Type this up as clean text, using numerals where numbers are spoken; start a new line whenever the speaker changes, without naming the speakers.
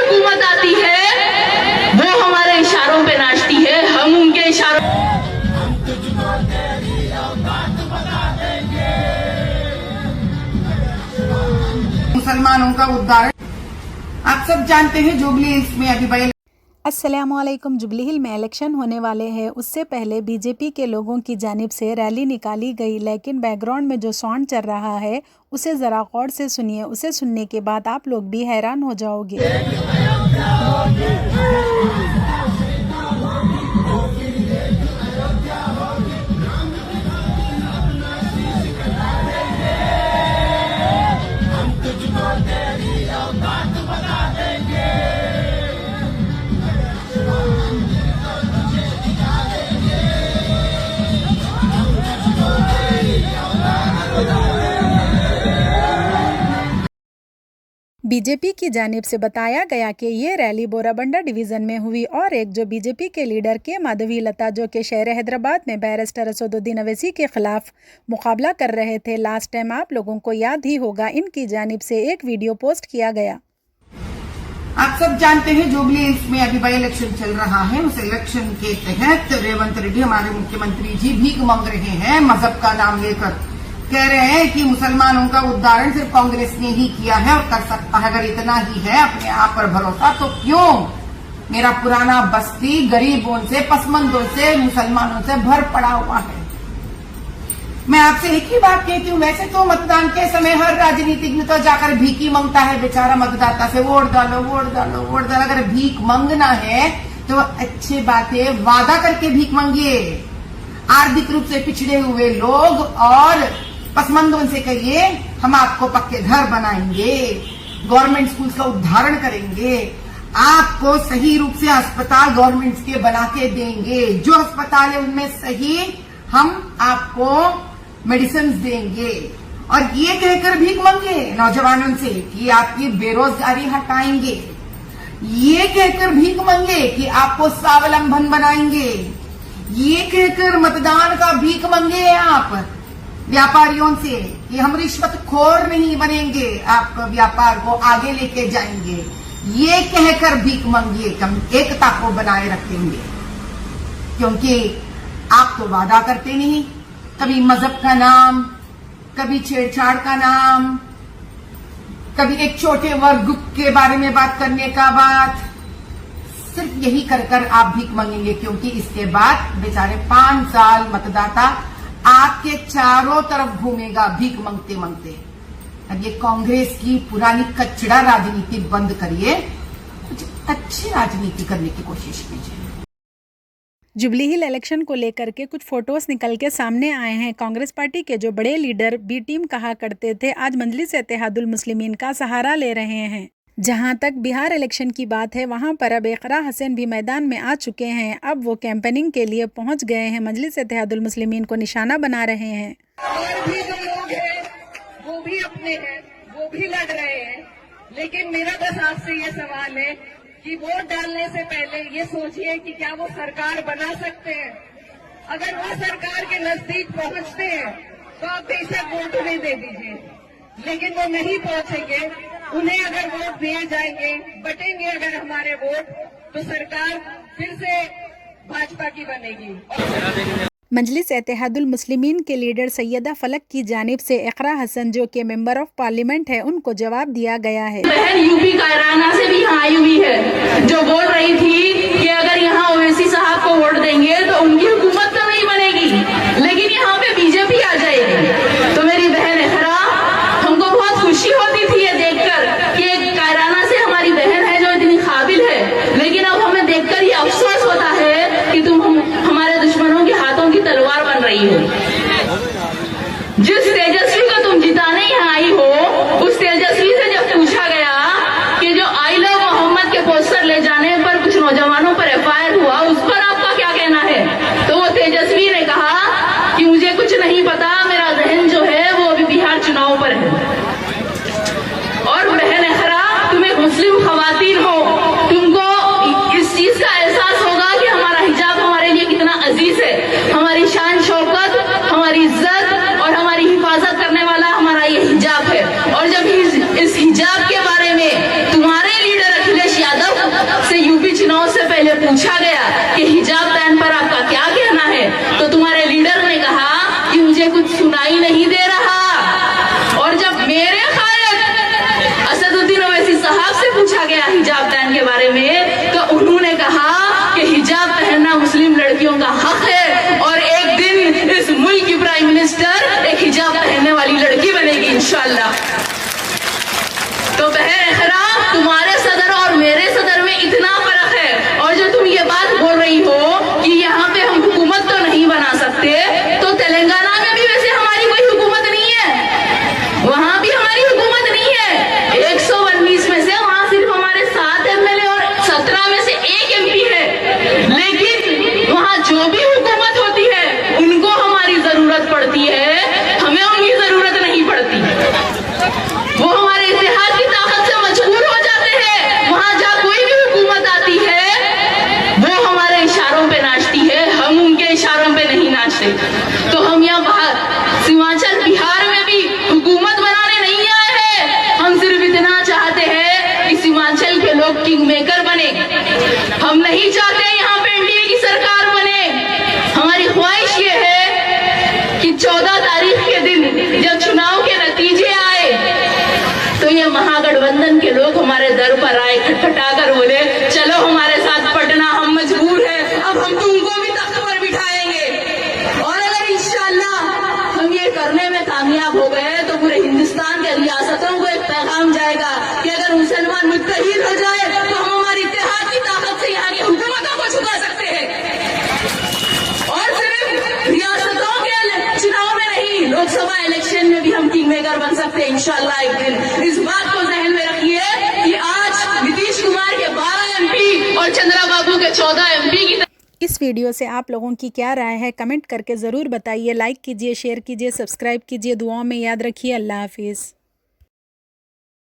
हुकूमत आती है वो हमारे इशारों पे नाचती है, हम उनके इशारों।
मुसलमानों का उद्धार आप सब जानते हैं। जुबली हिल्स में अभी भाई
अस्सलामुअलैकुम। जुबली हिल में इलेक्शन होने वाले हैं, उससे पहले बीजेपी के लोगों की जानिब से रैली निकाली गई, लेकिन बैकग्राउंड में जो साउंड चल रहा है उसे ज़रा गौर से सुनिए। उसे सुनने के बाद आप लोग भी हैरान हो जाओगे। बीजेपी की जानिब से बताया गया कि ये रैली बोराबंडा डिवीज़न में हुई और एक जो बीजेपी के लीडर के माधवी लता जो कि शहर हैदराबाद में बैरिस्टर असदुद्दीन अवैसी के ख़िलाफ़ मुकाबला कर रहे थे। लास्ट टाइम आप लोगों को याद ही होगा, इनकी जानिब से एक वीडियो पोस्ट किया गया।
आप सब जानते हैं जुबली हिल्स में अभी भाई इलेक्शन चल रहा है। उस इलेक्शन के तहत रेवंत रेड्डी हमारे मुख्यमंत्री जी भीख मांग रहे हैं मजहब का नाम लेकर। कह रहे हैं कि मुसलमानों का उद्धारण सिर्फ कांग्रेस ने ही किया है और कर सकता है। अगर इतना ही है अपने आप पर भरोसा तो क्यों मेरा पुराना बस्ती गरीबों से, पसमंदों से, मुसलमानों से भर पड़ा हुआ है। मैं आपसे एक ही बात कहती हूँ, वैसे तो मतदान के समय हर राजनीतिज्ञ तो जाकर भीख ही मांगता है बेचारा मतदाता से, वोट डालो वोट डालो वोट डालो। अगर भीख मांगना है तो अच्छी बात है, वादा करके भीख मांगिए। आर्थिक रूप से पिछड़े हुए लोग और पसमंदों से कहिए हम आपको पक्के घर बनाएंगे, गवर्नमेंट स्कूल का उद्धारण करेंगे, आपको सही रूप से अस्पताल गवर्नमेंट के बना के देंगे, जो अस्पताल है उनमें सही हम आपको मेडिसिन देंगे। और ये कहकर भीख मांगे नौजवानों से कि आपकी बेरोजगारी हटाएंगे, ये कहकर भीख मांगे कि आपको स्वावलंबन बनाएंगे, ये कहकर मतदान का भीख मांगे आप व्यापारियों से कि हम रिश्वतखोर नहीं बनेंगे, आपको व्यापार को आगे लेके जाएंगे। ये कहकर भीख मांगिए कि हम एकता को बनाए रखेंगे, क्योंकि आप तो वादा करते नहीं। कभी मजहब का नाम, कभी छेड़छाड़ का नाम, कभी एक छोटे वर्ग के बारे में बात करने का बात, सिर्फ यही कर आप भीख मांगेंगे। क्योंकि इसके बाद बेचारे 5 साल मतदाता आपके चारों तरफ घूमेगा भीख मांगते मांगते। अब ये कांग्रेस की पुरानी कचड़ा राजनीति बंद करिए, कुछ अच्छी राजनीति करने की कोशिश कीजिए।
जुबली हिल इलेक्शन को लेकर के कुछ फोटोज निकल के सामने आए हैं। कांग्रेस पार्टी के जो बड़े लीडर बी टीम कहा करते थे, आज मजलिस इत्तेहादुल मुस्लिमीन का सहारा ले रहे हैं। जहां तक बिहार इलेक्शन की बात है, वहां पर अब इकरा हसन भी मैदान में आ चुके हैं। अब वो कैंपेनिंग के लिए पहुंच गए हैं, मजलिस इत्तेहादुल मुस्लिमीन को निशाना बना रहे हैं।
और भी जो लोग हैं वो भी अपने हैं, वो भी लड़ रहे हैं। लेकिन मेरा बस आपसे ये सवाल है कि वोट डालने से पहले ये सोचिए कि क्या वो सरकार बना सकते हैं। अगर वो सरकार के नजदीक पहुंचते हैं तो आप बेशक वोट उन्हें दे दीजिए, लेकिन वो नहीं पहुंचेंगे। उन्हें अगर वोट दिए जाएंगे, बटेंगे अगर हमारे वोट, तो सरकार फिर से भाजपा की बनेगी।
मजलिस इत्तेहादुल मुस्लिमीन के लीडर सैयदा फलक की जानिब से इकरा हसन जो कि मेंबर ऑफ पार्लियामेंट है, उनको जवाब दिया गया है।
बहन यूपी कायराना से भी यहाँ आई हुई है, जो बोल रही थी कि अगर यहाँ ओवैसी साहब को वोट देंगे तो उनकी हुकूमत तो नहीं बनेगी, लेकिन यहाँ पे बीजेपी आ जाएगी। तो मेरी बहन इकरा, हमको बहुत खुशी होती थी ये देखकर कि एक कायराना से हमारी बहन है जो इतनी काबिल है, लेकिन अब हमें देखकर ये अफसोस होता है कि तुम हमारे दुश्मनों के हाथों की तलवार बन रही हो। जिस तेजस्वी को तुम जिताने यहाँ आई हो, उस तेजस्वी से जब पूछा गया कि जो आई लव मोहम्मद के पोस्टर ले जाने पर कुछ नौजवानों पर एफआईआर हुआ, उस पर आपका क्या कहना है? तो वो तेजस्वी ने कहा कि मुझे कुछ नहीं पता, मेरा जहन जो है वो अभी बिहार चुनाव पर है। और बहन इकरा, तुम एक मुस्लिम खवातीन हो, तुमको इस चीज का एहसास होगा कि हमारा हिजाब हमारे लिए कितना अजीज है। हमारी शान शौकत, हमारी इज्जत और हमारी हिफाजत करने वाला हमारा ये हिजाब है। और जब इस हिजाब के बारे में तुम्हारे लीडर अखिलेश यादव कहा कि हिजाब पहनना मुस्लिम लड़कियों का हक है और एक दिन इस मुल्क की प्राइम मिनिस्टर एक हिजाब पहनने वाली लड़की बनेगी इंशाअल्लाह। तो बहन इकराम, तुम्हारे सदर और मेरे सदर में इतना फर्क है। और जो तुम ये बात बोल रही हो कि यहाँ पे हम हुकूमत तो नहीं बना सकते, तो तेलंगाना में भी वैसे हमारी कोई हुकूमत नहीं है, वहां भी हमारी हुकूमत नहीं है। 119 में से वहां सिर्फ हमारे 7 एमएलए और 17 में से 1 एमपी है, लेकिन वहां जो भी हुकूमत होती है उनको हमारी जरूरत पड़ती है, हमें उनकी जरूरत नहीं पड़ती। वो हमारे इतिहाद की ताकत से मजबूर हो जाते हैं। वहां जहाँ कोई भी हुकूमत आती है वो हमारे इशारों पे नाचती है, हम उनके इशारों पे नहीं नाचते। तो हम यहाँ बाहर सीमांचल बिहार में भी हुकूमत बनाने नहीं आए हैं, हम सिर्फ इतना चाहते हैं कि सीमांचल के लोग किंग मेकर बने। हम नहीं चाहते यहाँ पे एनडीए की सरकार बने। हमारी ख्वाहिश ये है कि 14 तारीख के दिन जब चुनाव के नतीजे आए तो ये महागठबंधन के लोग हमारे दर पर आए, खटखटा कर बोले चलो हमारे साथ पटना, हम मजबूर हैं, अब हम तुमको भी तख्त पर बिठाएंगे। और अगर इंशाअल्लाह हम ये करने में कामयाब हो गए तो पूरे हिंदुस्तान के रियासतों को एक पैगाम जाएगा कि अगर मुसलमान मुत्तहिद हो जाए तो हम हमारी इत्तेहाद की ताकत से यहाँ की हुकूमतों को झुका सकते हैं। और सिर्फ रियासतों के चुनाव में नहीं, लोकसभा इलेक्शन में भी हम किंग मेकर बन सकते हैं इंशाअल्लाह एक दिन। इस बात को जहन में रखिए कि आज नीतीश कुमार के 12 एमपी और चंद्रा बाबू के 14 एमपी की।
इस वीडियो से आप लोगों की क्या राय है कमेंट करके ज़रूर बताइए। लाइक कीजिए, शेयर कीजिए, सब्सक्राइब कीजिए। दुआओं में याद रखिए। अल्लाह हाफिज़।